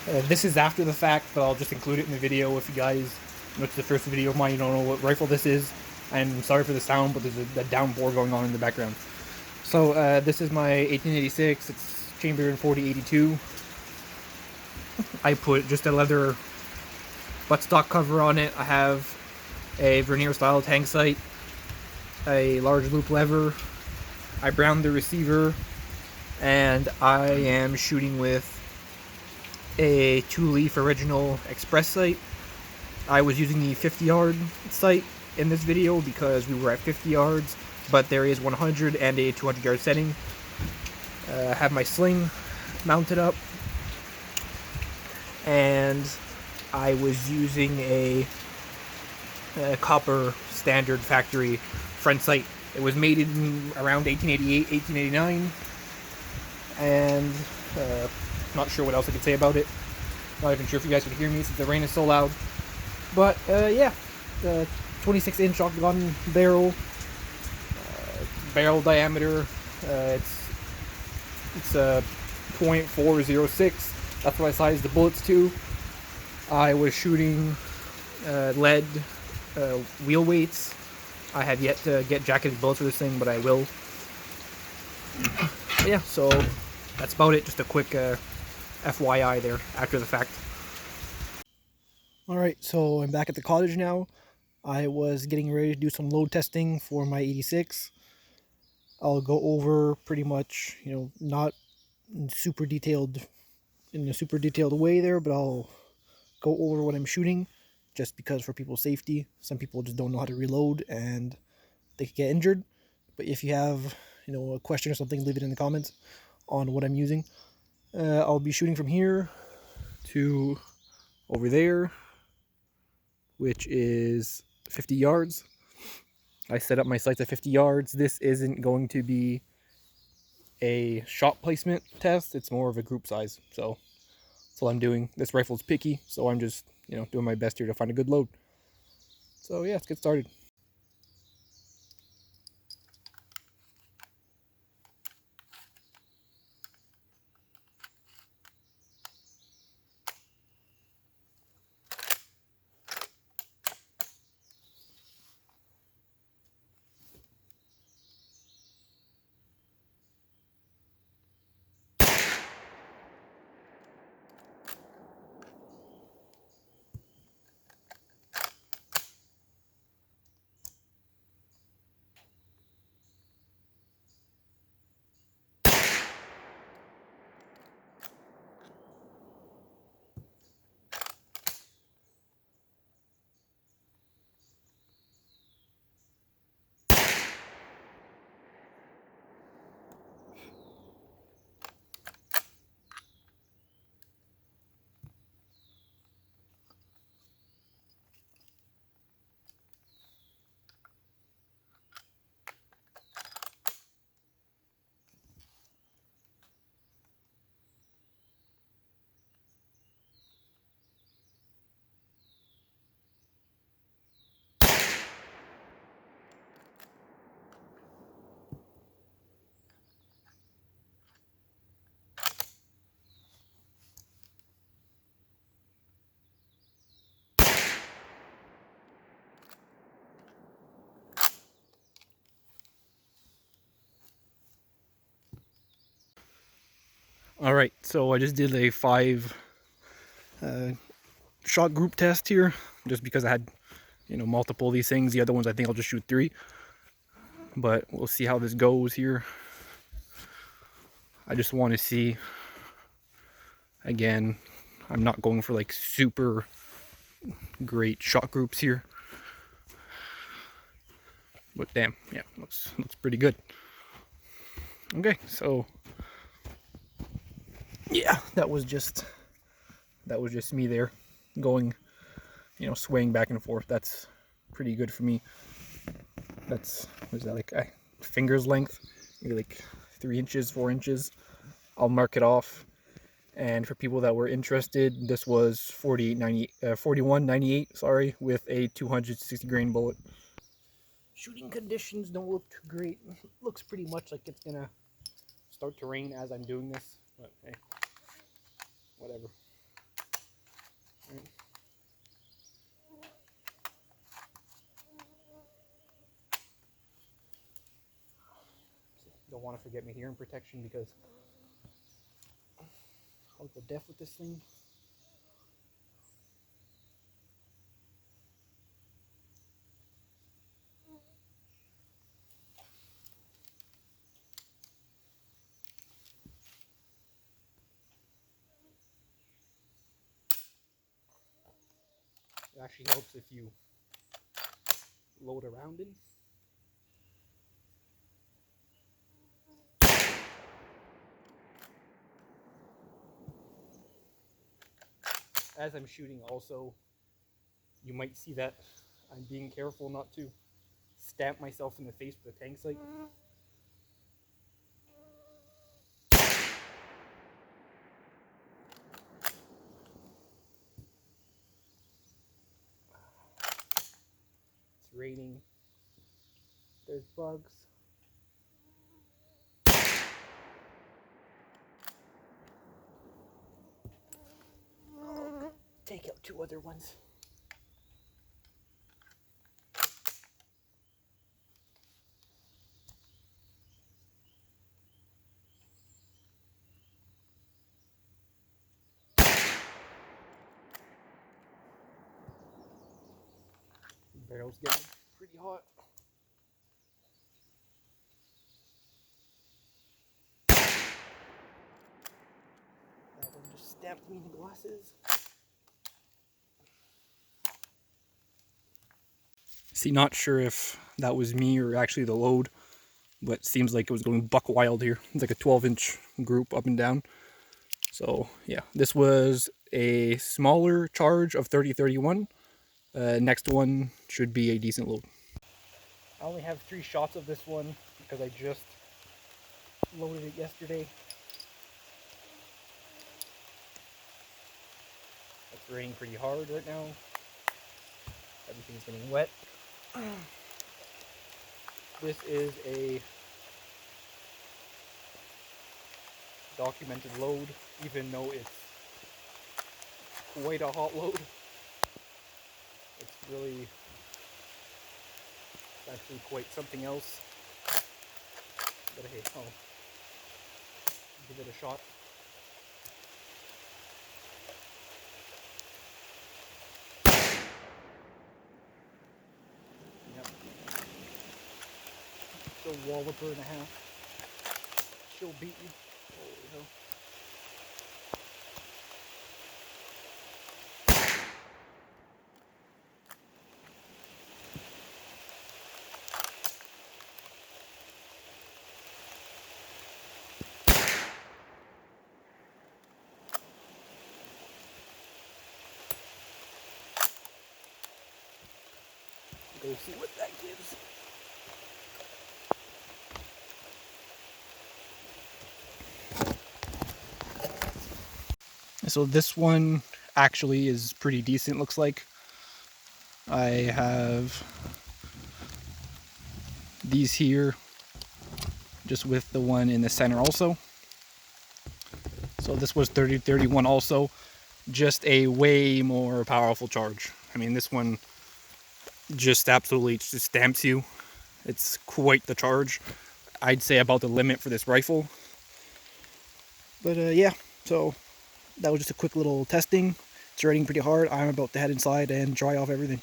This is after the fact, but I'll just include it in the video if you guys, it's the first video of mine, you don't know what rifle this is. I'm sorry for the sound, but there's a downpour going on in the background. So this is my 1886. It's chamber in 4082. I put just a leather buttstock cover on it. I have a vernier style tank sight, a large loop lever. I browned the receiver, and I am shooting with a 2-leaf original express sight. I was using the 50-yard sight in this video because we were at 50 yards, but there is 100 and a 200-yard setting. I have my sling mounted up, and I was using a copper standard factory front sight. It was made in around 1888, 1889, and not sure what else I could say about it. Not even sure if you guys could hear me since the rain is so loud. But yeah, the 26-inch octagon barrel, barrel diameter. It's a .406. That's what I sized the bullets to. I was shooting lead wheel weights. I have yet to get jacketed bullets for this thing, but I will. Yeah, so that's about it. Just a quick FYI there after the fact. Alright, so I'm back at the cottage now. I was getting ready to do some load testing for my 86. I'll go over pretty much, not in super detailed, in a super detailed way there, but I'll go over what I'm shooting just because for people's safety. Some people just don't know how to reload and they could get injured. But if you have, a question or something, leave it in the comments on what I'm using. I'll be shooting from here to over there, which is 50 yards. I set up my sights at 50 yards. This isn't going to be a shot placement test. It's more of a group size. So that's all I'm doing. This rifle's picky, so I'm just, doing my best here to find a good load. So yeah, let's get started. Alright, so I just did a 5 shot group test here, just because I had, multiple of these things. The other ones I think I'll just shoot 3. But we'll see how this goes here. I just want to see, again, I'm not going for like super great shot groups here. But damn, yeah, looks pretty good. Okay, so yeah, that was just me there going, swaying back and forth. That's pretty good for me. That's, what is that, like finger's length, maybe like 3 inches, 4 inches. I'll mark it off. And for people that were interested, this was 41.98, sorry, with a 260 grain bullet. Shooting conditions don't look too great. It looks pretty much like it's gonna start to rain as I'm doing this, but hey, whatever. want to forget my hearing protection because I'll go deaf with this thing. It actually helps if you load around it. As I'm shooting also, you might see that I'm being careful not to stamp myself in the face with a tank sight. It's raining. There's bugs. Take out 2 other ones. The barrel's getting pretty hot. That one just stamped me in the glasses. See, not sure if that was me or actually the load, but it seems like it was going buck wild here. It's like a 12-inch group up and down. So yeah, this was a smaller charge of 30-31. Next one should be a decent load. I only have 3 shots of this one because I just loaded it yesterday. It's raining pretty hard right now. Everything's getting wet. This is a documented load, even though it's quite a hot load. It's really actually quite something else. But hey, I'll give it a shot. Yep. It's a walloper and a half. She'll beat you. Holy hell. Go see what that gives. So this one actually is pretty decent, looks like. I have these here, just with the one in the center also. So this was 30-31 also, just a way more powerful charge. I mean, this one just absolutely just stamps you. It's quite the charge. I'd say about the limit for this rifle. But yeah, so that was just a quick little testing. It's raining pretty hard. I'm about to head inside and dry off everything.